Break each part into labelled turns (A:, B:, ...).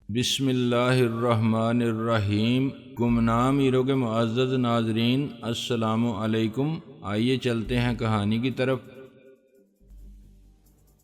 A: بسم اللہ الرحمن الرحیم۔ گمنام ایرو کے معزز ناظرین، السلام علیکم۔ آئیے چلتے ہیں کہانی کی طرف۔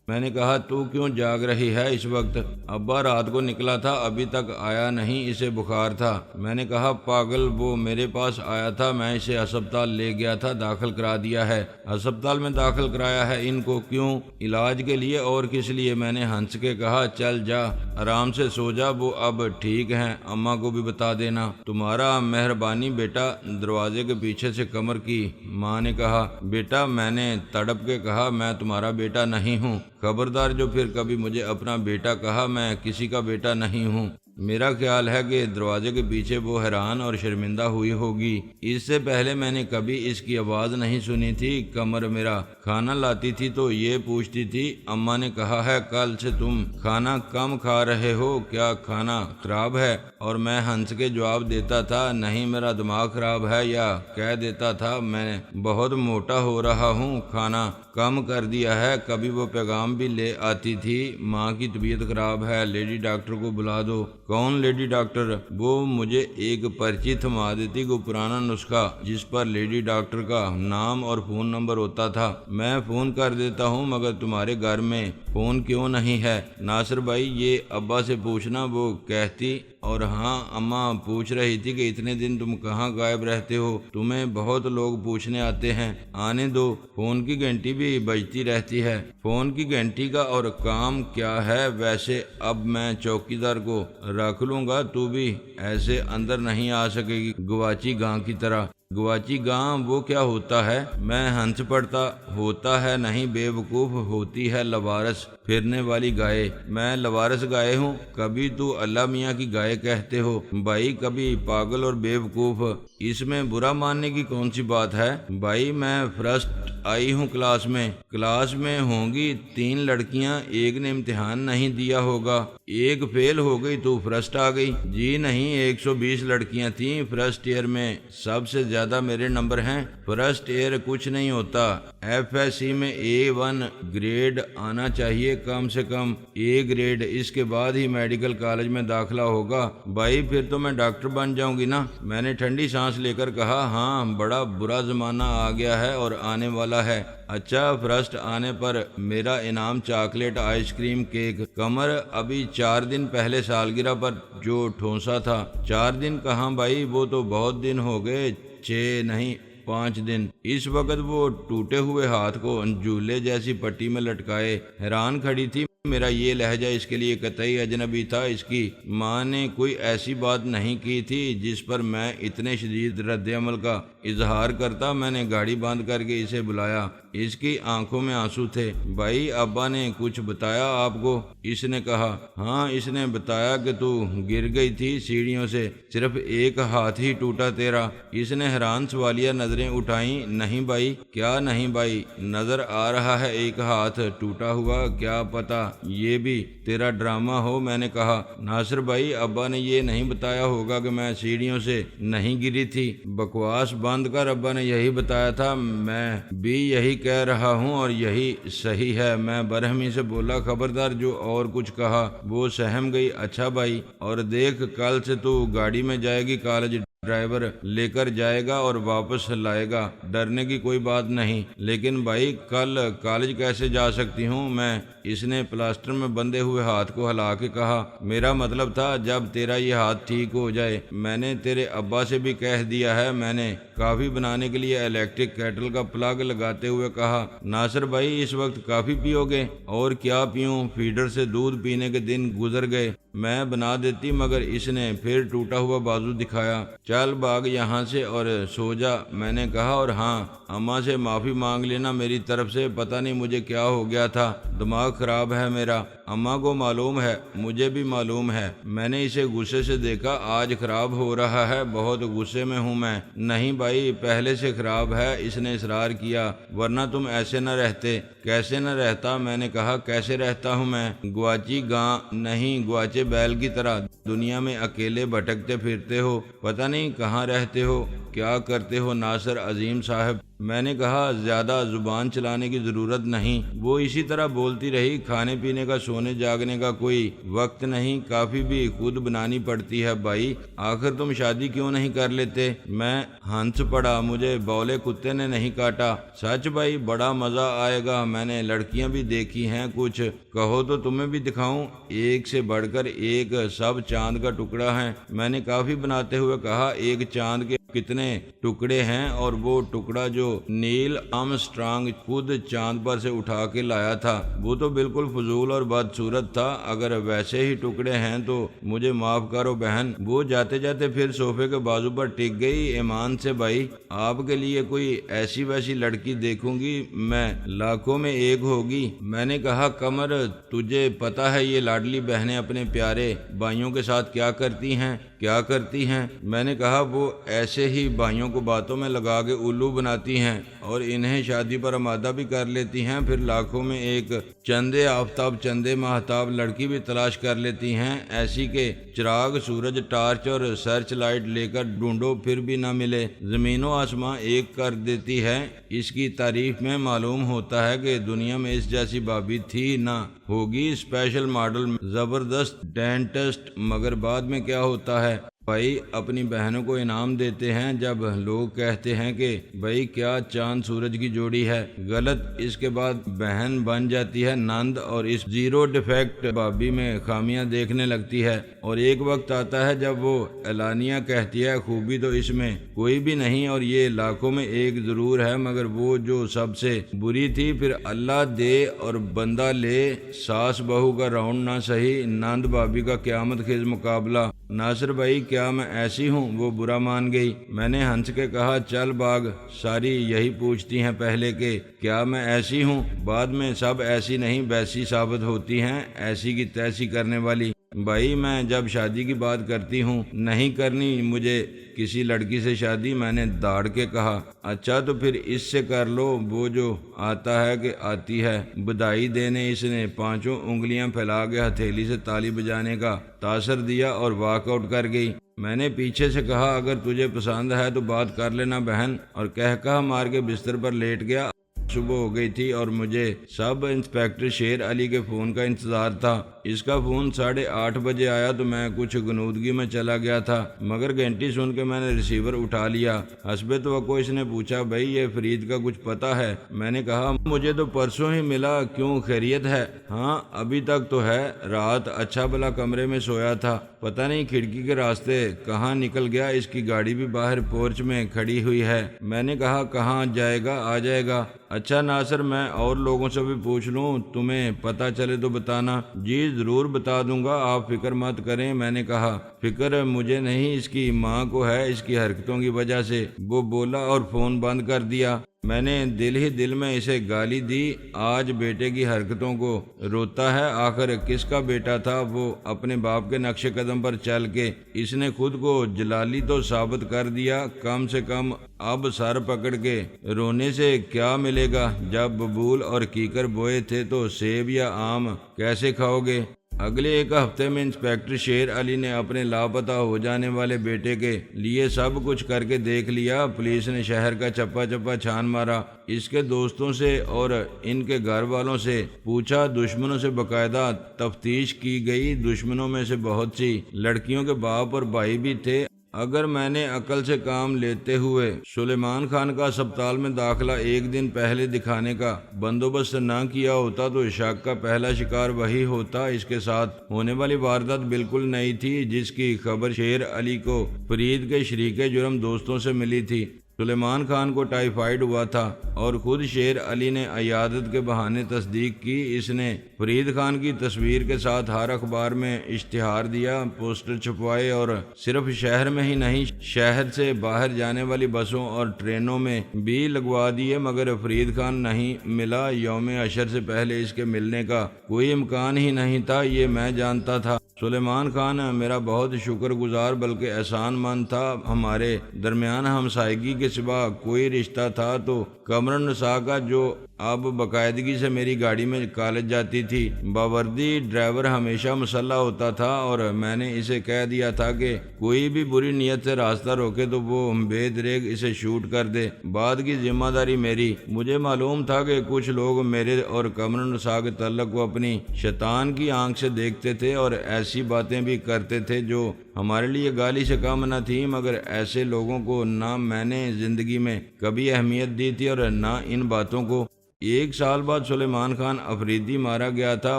A: میں نے کہا تو کیوں جاگ رہی ہے اس وقت؟ ابا رات کو نکلا تھا، ابھی تک آیا نہیں، اسے بخار تھا۔ میں نے کہا پاگل، وہ میرے پاس آیا تھا، میں اسے ہسپتال لے گیا تھا، داخل کرا دیا ہے۔ ہسپتال میں داخل کرایا ہے ان کو؟ کیوں؟ علاج کے لیے اور کس لیے؟ میں نے ہنس کے کہا چل جا، آرام سے سو جا، وہ اب ٹھیک ہیں، اماں کو بھی بتا دینا۔ تمہارا مہربانی بیٹا۔ دروازے کے پیچھے سے کمر کی ماں نے کہا۔ بیٹا؟ میں نے تڑپ کے کہا میں تمہارا بیٹا نہیں ہوں، خبردار جو پھر کبھی مجھے اپنا بیٹا کہا، میں کسی کا بیٹا نہیں ہوں۔ میرا خیال ہے کہ دروازے کے پیچھے وہ حیران اور شرمندہ ہوئی ہوگی، اس سے پہلے میں نے کبھی اس کی آواز نہیں سنی تھی۔ کمر میرا کھانا لاتی تھی تو یہ پوچھتی تھی، اماں نے کہا ہے کل سے تم کھانا کم کھا رہے ہو، کیا کھانا خراب ہے؟ اور میں ہنس کے جواب دیتا تھا نہیں، میرا دماغ خراب ہے، یا کہہ دیتا تھا میں بہت موٹا ہو رہا ہوں، کھانا کم کر دیا ہے۔ کبھی وہ پیغام بھی لے آتی تھی، ماں کی طبیعت خراب ہے، لیڈی ڈاکٹر کو بلا دو۔ کون لیڈی ڈاکٹر؟ وہ مجھے ایک پرچی تھما دیتی، کو پرانا نسخہ جس پر لیڈی ڈاکٹر کا نام اور فون نمبر ہوتا تھا۔ میں فون کر دیتا ہوں، مگر تمہارے گھر میں فون کیوں نہیں ہے؟ ناصر بھائی یہ ابا سے پوچھنا، وہ کہتی۔ اور ہاں، اماں پوچھ رہی تھی کہ اتنے دن تم کہاں غائب رہتے ہو، تمہیں بہت لوگ پوچھنے آتے ہیں، آنے دو۔ فون کی گھنٹی بھی بجتی رہتی ہے۔ فون کی گھنٹی کا اور کام کیا ہے ویسے؟ اب میں چوکیدار کو رکھ لوں گا، تو بھی ایسے اندر نہیں آ سکے گی گواچی گاں کی طرح۔ گواچی گاں وہ کیا ہوتا ہے؟ میں ہنس پڑتا۔ ہوتا ہے نہیں بے وقوف، ہوتی ہے لوارس پھرنے والی گائے۔ میں لوارس گائے ہوں؟ کبھی تو اللہ میاں کی گائے کہتے ہو بھائی، کبھی پاگل اور بے وقوف، اس میں برا ماننے کی کون سی بات ہے؟ بھائی میں فرسٹ آئی ہوں کلاس میں ہوں گی 3 لڑکیاں، ایک نے امتحان نہیں دیا ہوگا، ایک فیل ہو گئی تو فرسٹ آ گئی۔ جی نہیں، 120 لڑکیاں تھیں، فرسٹ ایئر میں سب سے زیادہ میرے نمبر ہیں۔ فرسٹ ایئر کچھ نہیں ہوتا، ایف ایس سی میں A1 گریڈ آنا چاہیے، کم سے کم A گریڈ، اس کے بعد ہی میڈیکل کالج میں داخلہ ہوگا۔ بھائی پھر تو میں ڈاکٹر بن جاؤں گی نا؟ میں نے ٹھنڈی سانس لے کر کہا ہاں، بڑا برا زمانہ آ گیا ہے اور آنے والا ہے۔ اچھا، فرسٹ آنے پر میرا انعام چاکلیٹ، آئس کریم، کیک۔ کمر ابھی 4 دن پہلے سالگرہ پر جو ٹھونسا تھا۔ 4 دن کہاں بھائی، وہ تو بہت دن ہو گئے، 6 نہیں 5 دن۔ اس وقت وہ ٹوٹے ہوئے ہاتھ کو جھولے جیسی پٹی میں لٹکائے حیران کھڑی تھی۔ میرا یہ لہجہ اس کے لیے قطعی اجنبی تھا۔ اس کی ماں نے کوئی ایسی بات نہیں کی تھی جس پر میں اتنے شدید رد عمل کا اظہار کرتا۔ میں نے گاڑی بند کر کے اسے بلایا، اس کی آنکھوں میں آنسو تھے۔ بھائی ابا نے کچھ بتایا آپ کو؟ اس نے کہا ہاں، اس نے بتایا کہ تو گر گئی تھی سیڑھیوں سے، صرف ایک ہاتھ ہی ٹوٹا تیرا۔ اس نے حیران سوالیہ نظریں اٹھائیں۔ نہیں بھائی۔ کیا نہیں بھائی؟ نظر آ رہا ہے ایک ہاتھ ٹوٹا ہوا، کیا پتا یہ بھی تیرا ڈرامہ ہو۔ میں نے کہا ناصر بھائی، ابا نے یہ نہیں بتایا ہوگا کہ میں سیڑھیوں سے نہیں گری تھی؟ بکواس بند کر، ابا نے یہی بتایا تھا، میں بھی یہی کہہ رہا ہوں اور یہی صحیح ہے۔ میں برہمی سے بولا خبردار جو اور کچھ کہا۔ وہ سہم گئی۔ اچھا بھائی، اور دیکھ کل سے تو گاڑی میں جائے گی، کالج ڈرائیور لے کر جائے گا اور واپس لائے گا، ڈرنے کی کوئی بات نہیں۔ لیکن بھائی کل کالج کیسے جا سکتی ہوں میں؟ اس نے پلاسٹر میں بندھے ہوئے ہاتھ کو ہلا کے کہا، میرا مطلب تھا جب تیرا یہ ہاتھ ٹھیک ہو جائے۔ میں نے تیرے ابا سے بھی کہہ دیا ہے۔ میں نے کافی بنانے کے لیے الیکٹرک کیٹل کا پلگ لگاتے ہوئے کہا۔ ناصر بھائی اس وقت کافی پیو گے؟ اور کیا پیوں، فیڈر سے دودھ پینے کے دن گزر گئے۔ میں بنا دیتی، مگر اس نے پھر ٹوٹا ہوا بازو دکھایا۔ چل بھاگ یہاں سے اور سو جا، میں نے کہا۔ اور ہاں، اماں سے معافی مانگ لینا میری طرف سے، پتہ نہیں مجھے کیا ہو گیا تھا، دماغ خراب ہے میرا۔ اماں کو معلوم ہے، مجھے بھی معلوم ہے۔ میں نے اسے غصے سے دیکھا، آج خراب ہو رہا ہے، بہت غصے میں ہوں میں۔ نہیں بھائی، پہلے سے خراب ہے، اس نے اصرار کیا، ورنہ تم ایسے نہ رہتے۔ کیسے نہ رہتا؟ میں نے کہا کیسے رہتا ہوں میں؟ گواچی گاں نہیں، گواچے بیل کی طرح دنیا میں اکیلے بھٹکتے پھرتے ہو، پتہ نہیں کہاں رہتے ہو، کیا کرتے ہو۔ ناصر عظیم صاحب، میں نے کہا زیادہ زبان چلانے کی ضرورت نہیں۔ وہ اسی طرح بولتی رہی، کھانے پینے کا سونے جاگنے کا کوئی وقت نہیں، کافی بھی خود بنانی پڑتی ہے بھائی، آخر تم شادی کیوں نہیں کر لیتے؟ میں ہنس پڑا، مجھے بولے کتے نے نہیں کاٹا۔ سچ بھائی بڑا مزہ آئے گا، میں نے لڑکیاں بھی دیکھی ہیں کچھ، کہو تو تمہیں بھی دکھاؤں، ایک سے بڑھ کر ایک، سب چاند کا ٹکڑا ہیں۔ میں نے کافی بناتے ہوئے کہا، ایک چاند کے کتنے ٹکڑے ہیں؟ اور وہ ٹکڑا جو نیل آرمسٹرانگ خود چاند پر سے اٹھا کے لایا تھا وہ تو بالکل فضول اور بدصورت تھا، اگر ویسے ہی ٹکڑے ہیں تو مجھے معاف کرو بہن۔ وہ جاتے جاتے پھر صوفے کے بازو پر ٹک گئی، ایمان سے بھائی آپ کے لیے کوئی ایسی ویسی لڑکی دیکھوں گی میں لاکھوں میں ایک ہوگی۔ میں نے کہا قمر تجھے پتا ہے یہ لاڈلی بہنیں اپنے پیارے بھائیوں کے ساتھ کیا کرتی ہیں؟ کیا کرتی ہیں؟ میں نے کہا وہ ایسے ہی بھائیوں کو باتوں میں لگا کے الو بناتی ہیں اور انہیں شادی پر آمادہ بھی کر لیتی ہیں، پھر لاکھوں میں ایک چندے آفتاب چندے ماہتاب لڑکی بھی تلاش کر لیتی ہیں، ایسی کہ چراغ سورج ٹارچ اور سرچ لائٹ لے کر ڈھونڈو پھر بھی نہ ملے، زمین و آسماں ایک کر دیتی ہے۔ اس کی تعریف میں معلوم ہوتا ہے کہ دنیا میں اس جیسی بھابھی تھی نہ ہوگی، اسپیشل ماڈل، زبردست ڈینٹسٹ، مگر بعد میں کیا ہوتا ہے بھائی اپنی بہنوں کو انعام دیتے ہیں جب لوگ کہتے ہیں کہ بھائی کیا چاند سورج کی جوڑی ہے، غلط، اس کے بعد بہن بن جاتی ہے نند اور اس زیرو ڈیفیکٹ بھابھی میں خامیاں دیکھنے لگتی ہے، اور ایک وقت آتا ہے جب وہ اعلانیہ کہتی ہے خوبی تو اس میں کوئی بھی نہیں اور یہ لاکھوں میں ایک ضرور ہے، مگر وہ جو سب سے بری تھی، پھر اللہ دے اور بندہ لے، ساس بہو کا راؤنڈ نہ سہی، نند بھابھی کا قیامت خیز مقابلہ۔ ناصر بھائی کیا میں ایسی ہوں؟ وہ برا مان گئی۔ میں نے ہنس کے کہا چل باغ، ساری یہی پوچھتی ہیں پہلے کہ کیا میں ایسی ہوں، بعد میں سب ایسی نہیں ویسی ثابت ہوتی ہیں، ایسی کی تیسی کرنے والی۔ بھائی میں جب شادی کی بات کرتی ہوں نہیں کرنی مجھے کسی لڑکی سے شادی، میں نے داڑ کے کہا اچھا تو پھر اس سے کر لو، وہ جو آتا ہے کہ آتی ہے۔ بدائی دینے اس نے پانچوں انگلیاں پھیلا کے ہتھیلی سے تالی بجانے کا تاثر دیا اور واک آؤٹ کر گئی۔ میں نے پیچھے سے کہا اگر تجھے پسند ہے تو بات کر لینا بہن، اور کہا مار کے بستر پر لیٹ گیا۔ صبح ہو گئی تھی اور مجھے سب انسپیکٹر شیر علی کے فون کا انتظار تھا۔ اس کا فون 8:30 بجے آیا تو میں کچھ غنودگی میں چلا گیا تھا، مگر گھنٹی سن کے میں نے ریسیور اٹھا لیا۔ حسب توقع اس نے پوچھا بھائی یہ فرید کا کچھ پتہ ہے؟ میں نے کہا مجھے تو پرسوں ہی ملا، کیوں خیریت ہے؟ ہاں ابھی تک تو ہے، رات اچھا بھلا کمرے میں سویا تھا، پتہ نہیں کھڑکی کے راستے کہاں نکل گیا، اس کی گاڑی بھی باہر پورچ میں کھڑی ہوئی ہے۔ میں نے کہا کہاں جائے گا؟ آ جائے گا۔ اچھا ناصر میں اور لوگوں سے بھی پوچھ لوں، تمہیں پتہ چلے تو بتانا۔ جی ضرور بتا دوں گا، آپ فکر مت کریں۔ میں نے کہا فکر مجھے نہیں، اس کی ماں کو ہے، اس کی حرکتوں کی وجہ سے۔ وہ بولا اور فون بند کر دیا۔ میں نے دل ہی دل میں اسے گالی دی، آج بیٹے کی حرکتوں کو روتا ہے، آخر کس کا بیٹا تھا وہ؟ اپنے باپ کے نقش قدم پر چل کے اس نے خود کو جلالی تو ثابت کر دیا، کم سے کم اب سر پکڑ کے رونے سے کیا ملے گا؟ جب ببول اور کیکر بوئے تھے تو سیب یا آم کیسے کھاؤ گے؟ اگلے ایک ہفتے میں انسپیکٹر شیر علی نے اپنے لاپتہ ہو جانے والے بیٹے کے لیے سب کچھ کر کے دیکھ لیا۔ پولیس نے شہر کا چپا چپا چھان مارا، اس کے دوستوں سے اور ان کے گھر والوں سے پوچھا، دشمنوں سے باقاعدہ تفتیش کی گئی، دشمنوں میں سے بہت سی لڑکیوں کے باپ اور بھائی بھی تھے۔ اگر میں نے عقل سے کام لیتے ہوئے سلیمان خان کا اسپتال میں داخلہ ایک دن پہلے دکھانے کا بندوبست نہ کیا ہوتا تو شک کا پہلا شکار وہی ہوتا۔ اس کے ساتھ ہونے والی واردات بالکل نئی تھی، جس کی خبر شیر علی کو فرید کے شریک جرم دوستوں سے ملی تھی۔ سلیمان خان کو ٹائیفائیڈ ہوا تھا اور خود شیر علی نے عیادت کے بہانے تصدیق کی۔ اس نے فرید خان کی تصویر کے ساتھ ہر اخبار میں اشتہار دیا، پوسٹر چھپوائے اور صرف شہر میں ہی نہیں شہر سے باہر جانے والی بسوں اور ٹرینوں میں بھی لگوا دیے، مگر فرید خان نہیں ملا۔ یوم حشر سے پہلے اس کے ملنے کا کوئی امکان ہی نہیں تھا، یہ میں جانتا تھا۔ سلیمان خان میرا بہت شکر گزار بلکہ احسان مند تھا۔ ہمارے درمیان ہمسائیگی کے سوا کوئی رشتہ تھا تو قمر النساء کا، جو اب باقاعدگی سے میری گاڑی میں کالج جاتی تھی۔ باوردی ڈرائیور ہمیشہ مسلح ہوتا تھا اور میں نے اسے کہہ دیا تھا کہ کوئی بھی بری نیت سے راستہ روکے تو وہ بے دریغ اسے شوٹ کر دے۔ بعد کی ذمہ داری میری۔ مجھے معلوم تھا کہ کچھ لوگ میرے اور قمر النساء کے تعلق کو اپنی شیطان کی آنکھ سے دیکھتے تھے اور ایسی باتیں بھی کرتے تھے جو ہمارے لیے گالی سے کم نہ تھی، مگر ایسے لوگوں کو نہ میں نے زندگی میں کبھی اہمیت دی تھی اور نہ ان باتوں کو۔ 1 سال بعد سلیمان خان افریدی مارا گیا تھا۔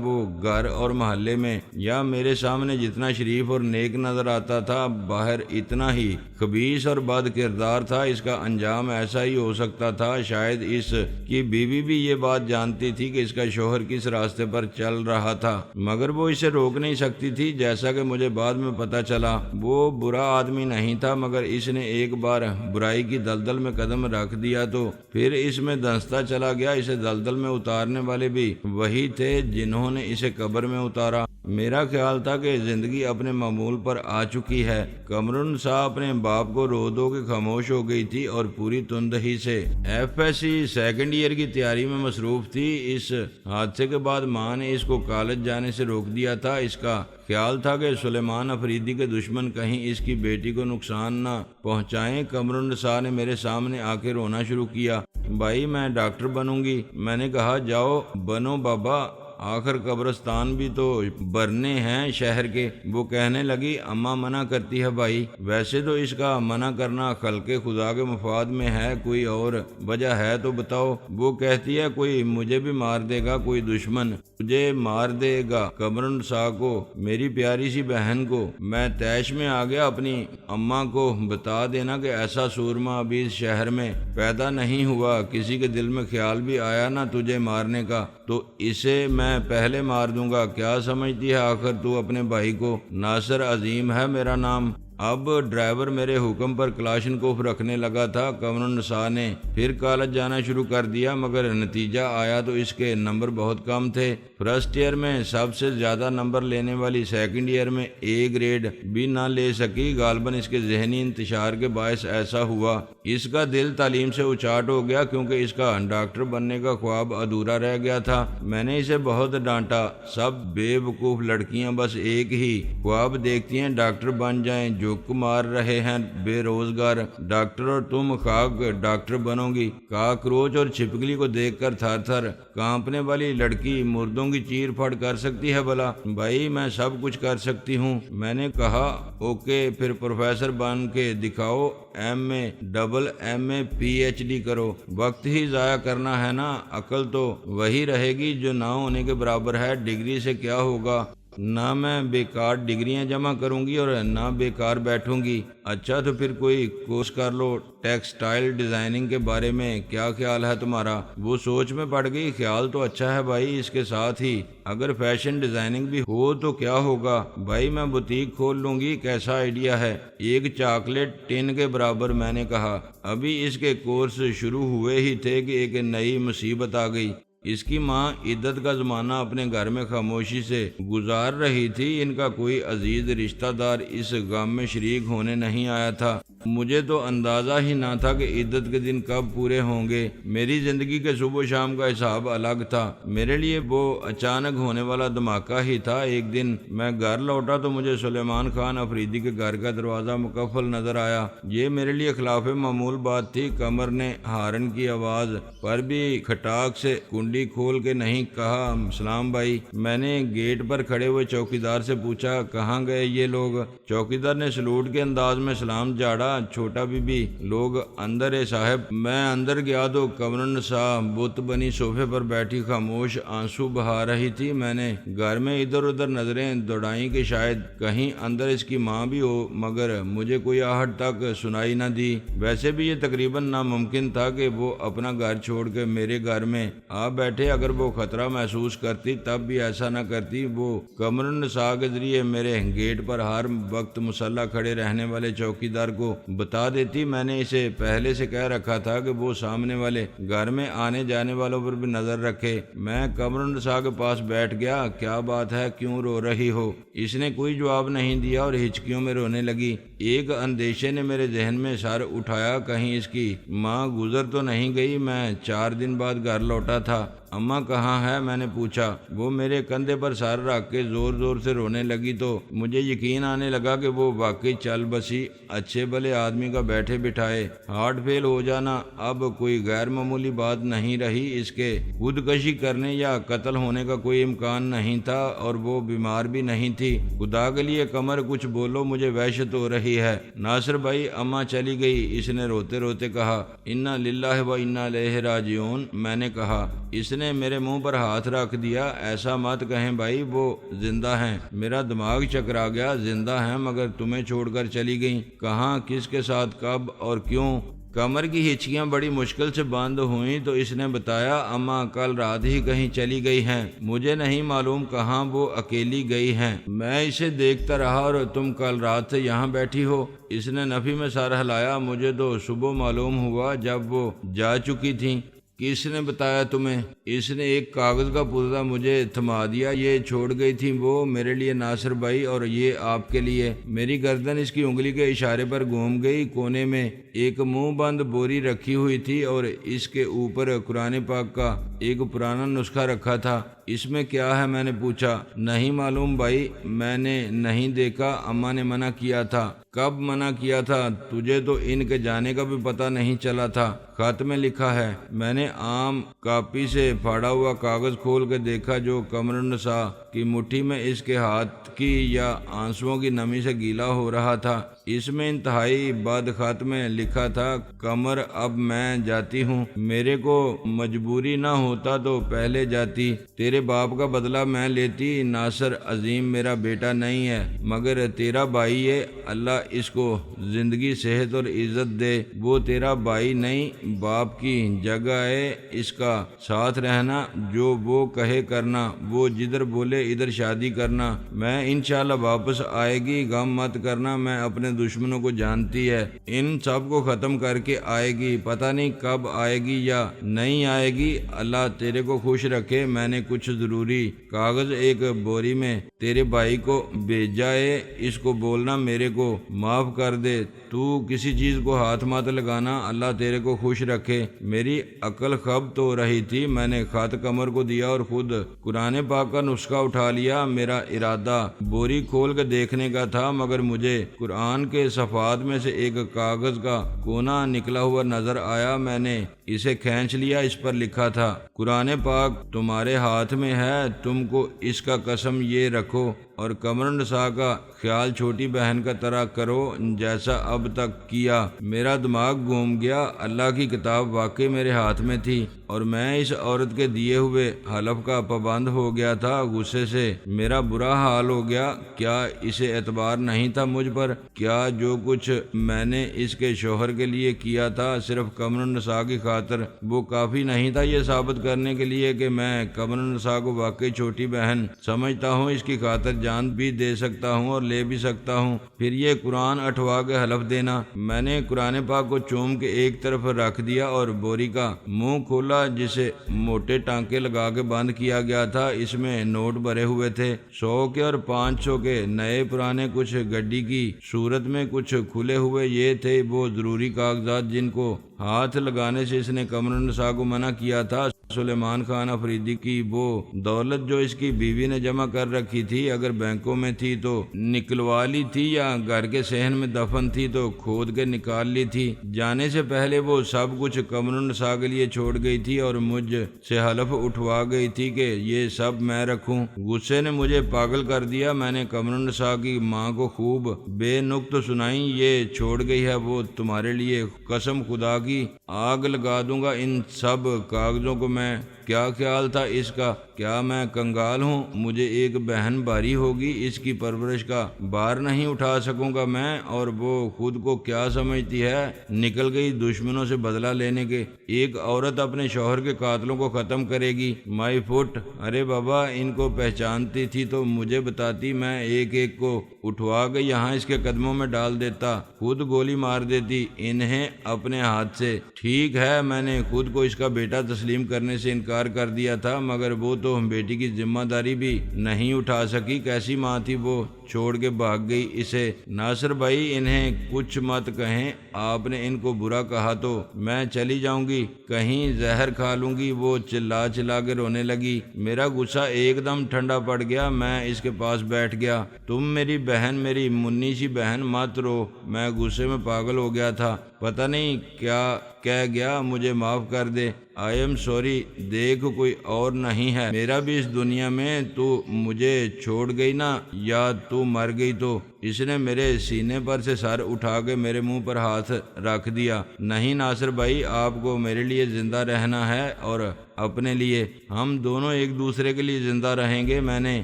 A: وہ گھر اور محلے میں یا میرے سامنے جتنا شریف اور نیک نظر آتا تھا، باہر اتنا ہی خبیث اور بد کردار تھا۔ اس کا انجام ایسا ہی ہو سکتا تھا۔ شاید اس کی بیوی بھی یہ بات جانتی تھی کہ اس کا شوہر کس راستے پر چل رہا تھا، مگر وہ اسے روک نہیں سکتی تھی۔ جیسا کہ مجھے بعد میں پتہ چلا، وہ برا آدمی نہیں تھا، مگر اس نے ایک بار برائی کی دلدل میں قدم رکھ دیا تو پھر اس میں دھنستا چلا گیا۔ اسے دلدل میں اتارنے والے بھی وہی تھے جنہوں نے اسے قبر میں اتارا۔ میرا خیال تھا کہ زندگی اپنے معمول پر آ چکی ہے۔ قمر النساء اپنے باپ کو رو دو کے خاموش ہو گئی تھی اور پوری تندہی سے FSC سیکنڈ ایئر کی تیاری میں مصروف تھی۔ اس حادثے کے بعد ماں نے اس کو کالج جانے سے روک دیا تھا۔ اس کا خیال تھا کہ سلیمان افریدی کے دشمن کہیں اس کی بیٹی کو نقصان نہ پہنچائیں۔ قمر النساء نے میرے سامنے آ کے رونا شروع کیا۔ بھائی میں ڈاکٹر بنوں گی۔ میں نے کہا جاؤ بنو بابا، آخر قبرستان بھی تو برنے ہیں شہر کے۔ وہ کہنے لگی اماں منع کرتی ہے بھائی۔ ویسے تو اس کا منع کرنا خلق خدا کے مفاد میں ہے، کوئی اور وجہ ہے تو بتاؤ۔ وہ کہتی ہے کوئی مجھے بھی مار دے گا، کوئی دشمن مجھے مار دے گا، قمر النساء کو، میری پیاری سی بہن کو۔ میں طیش میں آ گیا۔ اپنی اماں کو بتا دینا کہ ایسا سورما ابھی اس شہر میں پیدا نہیں ہوا۔ کسی کے دل میں خیال بھی آیا نا تجھے مارنے کا تو اسے میں پہلے مار دوں گا۔ کیا سمجھتی ہے آخر تو اپنے بھائی کو؟ ناصر عظیم ہے میرا نام۔ اب ڈرائیور میرے حکم پر کلاشنکوف رکھنے لگا تھا۔ قمر النساء نے پھر کالج جانا شروع کر دیا، مگر نتیجہ آیا تو اس کے نمبر بہت کم تھے۔ فرسٹ ایئر میں سب سے زیادہ نمبر لینے والی سیکنڈ ایئر میں A گریڈ بھی نہ لے سکی۔ غالباً اس کے ذہنی انتشار کے باعث ایسا ہوا۔ اس کا دل تعلیم سے اچاٹ ہو گیا کیونکہ اس کا ڈاکٹر بننے کا خواب ادھورا رہ گیا تھا۔ میں نے اسے بہت ڈانٹا۔ سب بے وقوف لڑکیاں بس ایک ہی خواب دیکھتی ہیں، ڈاکٹر بن جائیں۔ جھک مار رہے ہیں بے روزگار ڈاکٹر اور تم خاک ڈاکٹر بنو گی۔ کاکروچ اور چھپکلی کو دیکھ کر تھر تھر کانپنے والی لڑکی مردوں کی چیر پھاڑ کر سکتی ہے بھلا؟ بھائی میں سب کچھ کر سکتی ہوں۔ میں نے کہا اوکے پھر پروفیسر بن کے دکھاؤ، MA ڈبل MA PhD کرو۔ وقت ہی ضائع کرنا ہے نا، عقل تو وہی رہے گی جو نہ ہونے کے برابر ہے۔ ڈگری سے کیا ہوگا؟ نہ میں بیکار ڈگریاں جمع کروں گی اور نہ بیکار بیٹھوں گی۔ اچھا تو پھر کوئی کورس کر لو۔ ٹیکسٹائل ڈیزائننگ کے بارے میں کیا خیال ہے تمہارا؟ وہ سوچ میں پڑ گئی۔ خیال تو اچھا ہے بھائی، اس کے ساتھ ہی اگر فیشن ڈیزائننگ بھی ہو تو کیا ہوگا؟ بھائی میں بوتیک کھول لوں گی۔ کیسا آئیڈیا ہے؟ ایک چاکلیٹ ٹن کے برابر۔ میں نے کہا ابھی اس کے کورس شروع ہوئے ہی تھے کہ ایک نئی مصیبت آ گئی۔ اس کی ماں عدت کا زمانہ اپنے گھر میں خاموشی سے گزار رہی تھی۔ ان کا کوئی عزیز رشتہ دار اس غم میں شریک ہونے نہیں آیا تھا۔ مجھے تو اندازہ ہی نہ تھا کہ عدت کے دن کب پورے ہوں گے۔ میری زندگی کے صبح و شام کا حساب الگ تھا۔ میرے لیے وہ اچانک ہونے والا دھماکہ ہی تھا۔ ایک دن میں گھر لوٹا تو مجھے سلیمان خان افریدی کے گھر کا دروازہ مقفل نظر آیا۔ یہ میرے لیے خلاف معمول بات تھی۔ قمر نے ہارن کی آواز پر بھی کھٹاک سے کنڈی کھول کے نہیں کہا سلام بھائی۔ میں نے گیٹ پر کھڑے ہوئے چوکیدار سے پوچھا کہاں گئے یہ لوگ؟ چوکیدار نے سلوٹ کے انداز میں سلام جاڑا۔ چھوٹا بی بی لوگ اندر ہے صاحب۔ میں اندر گیا تو قمر النساء بت بنی صوفے پر بیٹھی خاموش آنسو بہا رہی تھی۔ میں نے گھر میں ادھر ادھر نظریں دوڑائیں کہ شاید کہیں اندر اس کی ماں بھی ہو، مگر مجھے کوئی آہٹ تک سنائی نہ دی۔ ویسے بھی یہ تقریباً ناممکن تھا کہ وہ اپنا گھر چھوڑ کے میرے گھر میں آ بیٹھے۔ اگر وہ خطرہ محسوس کرتی تب بھی ایسا نہ کرتی۔ وہ قمر النساء کے ذریعے میرے گیٹ پر ہر وقت مسلح کھڑے رہنے والے چوکیدار کو بتا دیتی۔ میں نے اسے پہلے سے کہہ رکھا تھا کہ وہ سامنے والے گھر میں آنے جانے والوں پر بھی نظر رکھے۔ میں قمر النساء کے پاس بیٹھ گیا۔ کیا بات ہے، کیوں رو رہی ہو؟ اس نے کوئی جواب نہیں دیا اور ہچکیوں میں رونے لگی۔ ایک اندیشے نے میرے ذہن میں سر اٹھایا، کہیں اس کی ماں گزر تو نہیں گئی۔ میں 4 دن بعد گھر لوٹا تھا۔ اماں کہاں ہے؟ میں نے پوچھا۔ وہ میرے کندھے پر سر رکھ کے زور زور سے رونے لگی تو مجھے یقین آنے لگا کہ وہ واقعی چل بسی۔ اچھے بھلے آدمی کا بیٹھے بٹھائے ہارٹ فیل ہو جانا اب کوئی غیر معمولی بات نہیں رہی۔ اس کے خودکشی کرنے یا قتل ہونے کا کوئی امکان نہیں تھا، اور وہ بیمار بھی نہیں تھی۔ خدا کے لیے قمر کچھ بولو، مجھے وحشت ہو رہی ہے۔ ناصر بھائی، اماں چلی گئی، اس نے روتے روتے کہا۔ انا للہ و انا الیہ راجعون۔ میں نے کہا۔ اس نے میرے منہ پر ہاتھ رکھ دیا۔ ایسا مت کہیں بھائی، وہ زندہ ہیں۔ میرا دماغ چکرا گیا۔ زندہ ہیں مگر تمہیں چھوڑ کر چلی گئیں؟ کہاں، کس کے ساتھ، کب اور کیوں؟ قمر کی ہچکیاں بڑی مشکل سے بند ہوئیں تو اس نے بتایا، اماں کل رات ہی کہیں چلی گئی ہیں۔ مجھے نہیں معلوم کہاں وہ اکیلی گئی ہیں۔ میں اسے دیکھتا رہا اور تم کل رات سے یہاں بیٹھی ہو؟ اس نے نفی میں سر ہلایا۔ مجھے تو صبح معلوم ہوا جب وہ جا چکی تھیں۔ کس نے بتایا تمہیں؟ اس نے ایک کاغذ کا پرزہ مجھے تھما دیا۔ یہ چھوڑ گئی تھی وہ میرے لیے ناصر بھائی، اور یہ آپ کے لیے۔ میری گردن اس کی انگلی کے اشارے پر گھوم گئی۔ کونے میں ایک منہ بند بوری رکھی ہوئی تھی اور اس کے اوپر قرآن پاک کا ایک پرانا نسخہ رکھا تھا۔ اس میں کیا ہے؟ میں نے پوچھا۔ نہیں معلوم بھائی، میں نے نہیں دیکھا، اماں نے منع کیا تھا۔ کب منع کیا تھا؟ تجھے تو ان کے جانے کا بھی پتہ نہیں چلا تھا۔ خط میں لکھا ہے۔ میں نے عام کاپی سے پھاڑا ہوا کاغذ کھول کے دیکھا جو قمر النساء کی مٹھی میں اس کے ہاتھ کی یا آنسوؤں کی نمی سے گیلا ہو رہا تھا۔ اس میں انتہائی بد خط میں لکھا تھا، قمر اب میں جاتی ہوں۔ میرے کو مجبوری نہ ہوتا تو پہلے جاتی، تیرے باپ کا بدلہ میں لیتی۔ ناصر عظیم میرا بیٹا نہیں ہے مگر تیرا بھائی ہے، اللہ اس کو زندگی، صحت اور عزت دے۔ وہ تیرا بھائی نہیں، باپ کی جگہ ہے، اس کا ساتھ رہنا، جو وہ کہے کرنا، وہ جدھر بولے ادھر شادی کرنا۔ میں انشاءاللہ واپس آئے گی، غم مت کرنا، میں اپنے دشمنوں کو جانتی ہے، ان سب کو ختم کر کے آئے گی۔ پتہ نہیں کب آئے گی یا نہیں آئے گی، اللہ تیرے کو خوش رکھے۔ میں نے کچھ ضروری کاغذ ایک بوری میں تیرے بھائی کو بھیجا ہے، اس کو بولنا میرے کو معاف کر دے۔ تو کسی چیز کو ہاتھ مت لگانا، اللہ تیرے کو خوش رکھے۔ میری عقل خب تو رہی تھی۔ میں نے خط قمر کو دیا اور خود قرآن پاک کا نسخہ اٹھا لیا۔ میرا ارادہ بوری کھول کے دیکھنے کا تھا مگر مجھے قرآن کے صفحات میں سے ایک کاغذ کا کونا نکلا ہوا نظر آیا۔ میں نے اسے کھینچ لیا۔ اس پر لکھا تھا، قرآن پاک تمہارے ہاتھ میں ہے، تم کو اس کا قسم یہ رکھو اور قمر النساء کا خیال چھوٹی بہن کا طرح کرو جیسا اب تک کیا۔ میرا دماغ گھوم گیا۔ اللہ کی کتاب واقعی میرے ہاتھ میں تھی اور میں اس عورت کے دیے ہوئے حلف کا پابند ہو گیا تھا۔ غصے سے میرا برا حال ہو گیا۔ کیا اسے اعتبار نہیں تھا مجھ پر؟ کیا جو کچھ میں نے اس کے شوہر کے لیے کیا تھا صرف قمر النساء کی خاطر وہ کافی نہیں تھا یہ ثابت کرنے کے لیے کہ میں قمر النساء کو واقعی چھوٹی بہن سمجھتا ہوں، اس کی خاطر جان بھی دے سکتا ہوں اور لے بھی سکتا ہوں؟ پھر یہ قرآن اٹھوا کے حلف دینا۔ میں نے قرآن پاک کو چوم کے ایک طرف رکھ دیا اور بوری کا منہ کھولا جسے موٹے ٹانکے لگا کے بند کیا گیا تھا۔ اس میں نوٹ بھرے ہوئے تھے، 100 کے اور 500 کے، نئے پرانے، کچھ گڈی کی صورت میں، کچھ کھلے ہوئے۔ یہ تھے وہ ضروری کاغذات جن کو ہاتھ لگانے سے اس نے قمر النساء کو منع کیا تھا۔ سلیمان خان افریدی کی وہ دولت جو اس کی بیوی نے جمع کر رکھی تھی، اگر بینکوں میں تھی تو نکلوا لی تھی یا گھر کے صحن میں دفن تھی تو کھود کے نکال لی تھی۔ جانے سے پہلے وہ سب کچھ قمر النساء کے لیے چھوڑ گئی تھی اور مجھ سے حلف اٹھوا گئی تھی کہ یہ سب میں رکھوں۔ غصے نے مجھے پاگل کر دیا۔ میں نے قمر النساء کی ماں کو خوب بے نقط سنائی، یہ چھوڑ گئی ہے وہ تمہارے لیے، قسم خدا کی آگ لگا دوں گا ان سب کاغذوں کو۔ میں کیا خیال تھا اس کا؟ کیا میں کنگال ہوں؟ مجھے ایک بہن بھاری ہوگی، اس کی پرورش کا بار نہیں اٹھا سکوں گا میں، اور وہ خود کو کیا سمجھتی ہے، نکل گئی دشمنوں سے بدلہ لینے کے۔ ایک عورت اپنے شوہر کے قاتلوں کو ختم کرے گی؟ مائی فٹ! ارے بابا، ان کو پہچانتی تھی تو مجھے بتاتی، میں ایک ایک کو اٹھوا کے یہاں اس کے قدموں میں ڈال دیتا، خود گولی مار دیتی انہیں اپنے ہاتھ سے۔ ٹھیک ہے، میں نے خود کو اس کا بیٹا تسلیم کرنے سے انکار کر دیا تھا مگر وہ تو بیٹی کی ذمہ داری بھی نہیں اٹھا سکی۔ کیسی ماں تھی وہ؟ چھوڑ کے بھاگ گئی۔ اسے ناصر بھائی انہیں کچھ مت کہیں، آپ نے ان کو برا کہا تو میں چلی جاؤں گی، کہیں زہر کھا لوں گی۔ وہ چلا چلا کے رونے لگی۔ میرا غصہ ایک دم ٹھنڈا پڑ گیا، میں اس کے پاس بیٹھ گیا۔ تم میری بہن، میری منی سی بہن، مت رو۔ میں غصے میں پاگل ہو گیا تھا، پتہ نہیں کیا کہہ گیا، مجھے معاف کر دے۔ I am sorry. دیکھ کوئی اور نہیں ہے میرا بھی اس دنیا میں، تو مجھے چھوڑ گئی نا، یا تو مر گئی تو۔ اس نے میرے سینے پر سے سر اٹھا کے میرے منہ پر ہاتھ رکھ دیا۔ نہیں ناصر بھائی، آپ کو میرے لیے زندہ رہنا ہے اور اپنے لیے، ہم دونوں ایک دوسرے کے لیے زندہ رہیں گے۔ میں نے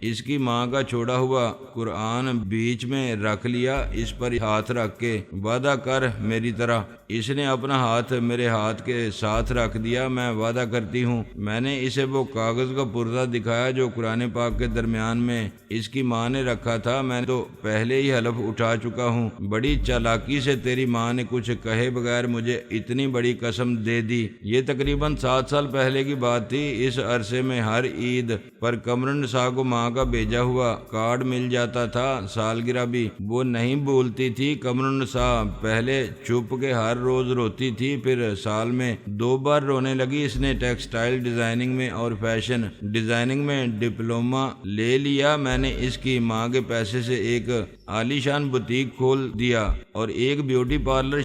A: اس کی ماں کا چھوڑا ہوا قرآن بیچ میں رکھ لیا، اس پر ہاتھ رکھ کے وعدہ کر میری طرح۔ اس نے اپنا ہاتھ میرے ہاتھ کے ساتھ رکھ دیا۔ میں وعدہ کرتی ہوں۔ میں نے اسے وہ کاغذ کا پردہ دکھایا جو قرآن پاک کے درمیان میں اس کی ماں نے رکھا تھا۔ میں تو پہلے ہی حلف اٹھا چکا ہوں۔ بڑی چالاکی سے تیری ماں نے کچھ کہے بغیر مجھے اتنی بڑی قسم دے دی۔ یہ تقریباً 7 سال پہلے کی بات تھی۔ اس عرصے میں ہر عید پر قمر النساء کو ماں کا بھیجا ہوا کارڈ مل جاتا تھا، سالگرہ بھی وہ نہیں بھولتی تھی۔ قمر النساء پہلے چھپ کے ہر روز روتی تھی، پھر سال میں 2 بار رونے لگی۔ اس نے ٹیکسٹائل ڈیزائننگ میں اور فیشن ڈیزائننگ میں ڈپلومہ لے لیا۔ میں نے اس کی ماں کے پیسے سے ایک عالی شان بوتیک کھول دیا اور ایک بیوٹی پارلر